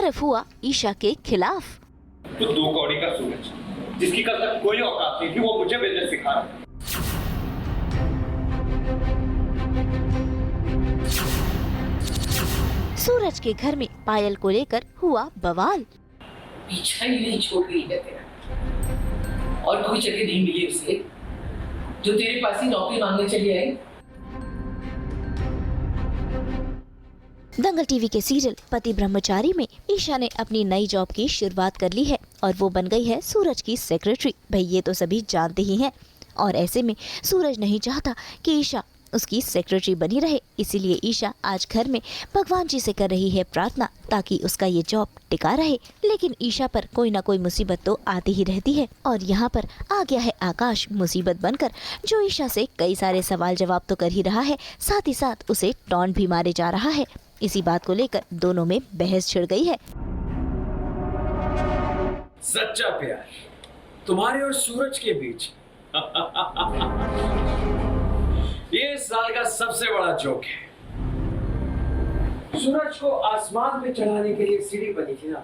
सिर्फ हुआ ईशा के खिलाफ। तो 2 कौड़ी का सूरज, जिसकी कल तक कोई औकात नहीं थी, वो मुझे बिजनेस सिखा रहा है। सूरज के घर में पायल को लेकर हुआ बवाल। पीछा ही नहीं छोड़ रही है तेरा, और कोई जगह नहीं मिली उसे जो तेरे पास ही नौकरी मांगने चली आई। दंगल टीवी के सीरियल पति ब्रह्मचारी में ईशा ने अपनी नई जॉब की शुरुआत कर ली है और वो बन गई है सूरज की सेक्रेटरी। भाई ये तो सभी जानते ही हैं, और ऐसे में सूरज नहीं चाहता कि ईशा उसकी सेक्रेटरी बनी रहे, इसीलिए ईशा आज घर में भगवान जी से कर रही है प्रार्थना ताकि उसका ये जॉब टिका रहे। लेकिन ईशा पर कोई ना कोई मुसीबत तो आती ही रहती है, और यहाँ पर आ गया है आकाश मुसीबत बनकर, जो ईशा से कई सारे सवाल जवाब तो कर ही रहा है, साथ ही साथ उसे टॉन्ट भी मारे जा रहा है। इसी बात को लेकर दोनों में बहस छिड़ गई है। सच्चा प्यार तुम्हारे और सूरज के बीच ये इस साल का सबसे बड़ा जोक है। सूरज को आसमान पे चढ़ाने के लिए सीढ़ी बनी थी ना,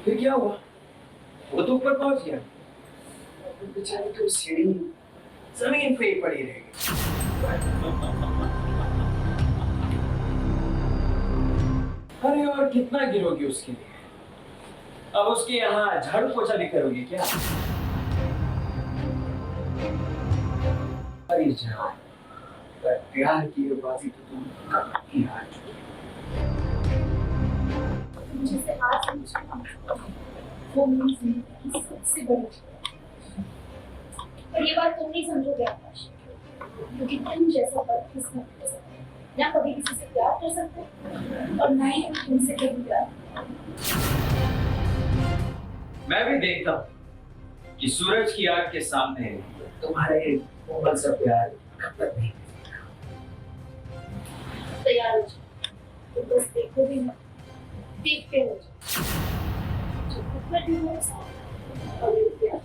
फिर क्या हुआ? वो तो ऊपर पहुंच गया, बेचारी तो सीढ़ी जमीन पे ही पड़ी रहेगी। अरे और कितना गिरोगी उसके लिए? अब उसके यहाँ झाड़ू पोछा भी करोगी क्या? अरे जान, प्यार की ये बाजी तो तुम कभी हार चुकी। मुझे आज वो मेरी जिंदगी की सबसे बड़ी चीज़ है। और ये बात तुम नहीं समझोगे आकाश, क्योंकि तुम जैसा बदकिस्मत कर सकते ना कभी किसी से प्यार कर सकते और ना ही तुमसे कभी प्यार। मैं भी देखता हूँ कि सूरज की आग के सामने तुम्हारे कोमल सा प्यार कब तक नहीं तैयार हो जाओ, तो बस देखो भी ना, देखते हो जाओ। जो खुद में भी हो और ये प्यार।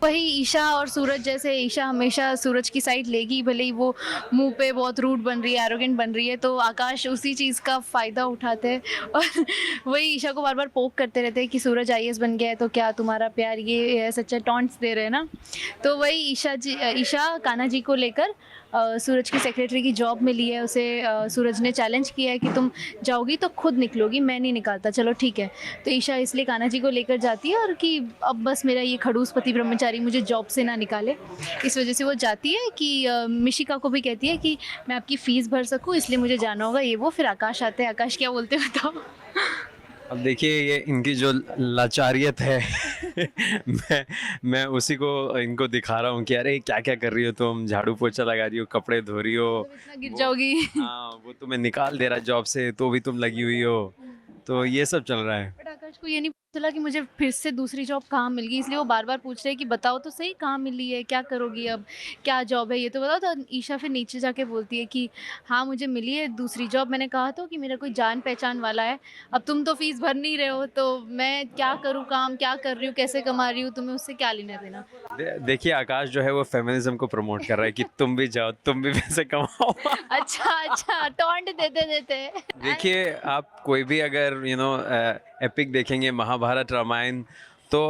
वही ईशा और सूरज, जैसे ईशा हमेशा सूरज की साइड लेगी, भले ही वो मुंह पे बहुत रूड बन रही है, एरोगेंट बन रही है, तो आकाश उसी चीज़ का फ़ायदा उठाते हैं और वही ईशा को बार बार पोक करते रहते हैं कि सूरज आईएएस बन गया है तो क्या तुम्हारा प्यार ये है, सच्चा टॉन्ट्स दे रहे हैं ना। तो वही ईशा कान्हा जी को लेकर सूरज की सेक्रेटरी की जॉब मिली है उसे। सूरज ने चैलेंज किया है कि तुम जाओगी तो खुद निकलोगी, मैं नहीं निकालता, चलो ठीक है। तो ईशा इसलिए कान्हा जी को लेकर जाती है और कि अब बस मेरा ये खड़ूस पति ब्रह्मचारी मुझे जॉब से ना निकाले, इस वजह से वो जाती है कि मिशिका को भी कहती है कि मैं आपकी फ़ीस भर सकूँ, इसलिए मुझे जाना होगा, ये वो। फिर आकाश आते हैं। आकाश क्या बोलते हैं बताओ। अब देखिए ये इनकी जो लाचारियत है मैं उसी को इनको दिखा रहा हूँ कि अरे क्या क्या कर रही हो तुम, झाड़ू पोछा लगा रही हो, कपड़े धो रही हो, इतना गिर जाओगी। हाँ वो तुम्हें निकाल दे रहा है जॉब से तो भी तुम लगी हुई हो, तो ये सब चल रहा है। बट आकाश को ये नहीं पता चला कि मुझे फिर से दूसरी जॉब कहाँ मिल गई, इसलिए वो बार बार पूछ रहे हैं कि बताओ तो सही कहाँ मिली है, क्या करोगी अब, क्या जॉब है ये तो बताओ। तो ईशा फिर नीचे जाके बोलती है कि हाँ मुझे मिली है दूसरी जॉब, मैंने कहा तो कि मेरा कोई जान पहचान वाला है, अब तुम तो फीस भर नहीं रहे हो तो मैं क्या करूँ, काम क्या कर रही हूँ, कैसे कमा रही हूँ, तुम्हें उससे क्या लेना देना। देखिए आकाश जो है वो फेमिनिज्म को प्रमोट कर रहा है कि तुम भी जाओ, तुम भी पैसे कमाओ। अच्छा टॉन्ट देते देते। देखिए आप कोई भी अगर एपिक देखेंगे, महाभारत रामायण, तो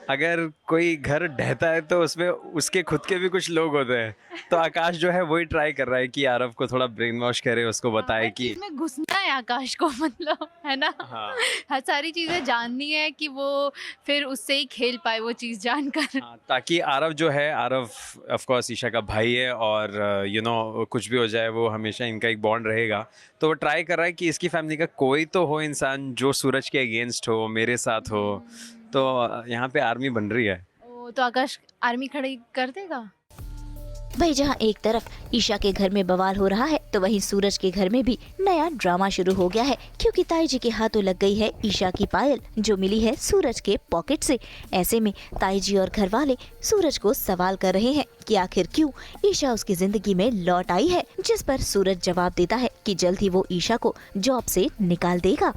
अगर कोई घर ढहता है तो उसमें उसके खुद के भी कुछ लोग होते हैं, तो आकाश जो है वही ट्राई कर रहा है कि आरव को थोड़ा ब्रेन वॉश करे, उसको बताए कि इसमें घुसना है आकाश को, मतलब है ना। हाँ हर सारी चीज़ें जाननी है कि वो फिर उससे ही खेल पाए वो चीज़ जानकर। हाँ, ताकि आरव जो है, आरव ऑफ कोर्स ईशा का भाई है और कुछ भी हो जाए वो हमेशा इनका एक बॉन्ड रहेगा, तो वो ट्राई कर रहा है कि इसकी फैमिली का कोई तो हो इंसान जो सूरज के अगेंस्ट हो, मेरे साथ हो, तो यहाँ पे आर्मी बन रही है। तो आकाश आर्मी खड़ी कर देगा। भाई जहाँ एक तरफ ईशा के घर में बवाल हो रहा है, तो वहीं सूरज के घर में भी नया ड्रामा शुरू हो गया है, क्योंकि ताई जी के हाथों लग गई है ईशा की पायल जो मिली है सूरज के पॉकेट से। ऐसे में ताई जी और घर वाले सूरज को सवाल कर रहे हैं कि आखिर क्यों ईशा उसकी जिंदगी में लौट आई है, जिस पर सूरज जवाब देता है कि जल्द ही वो ईशा को जॉब से निकाल देगा।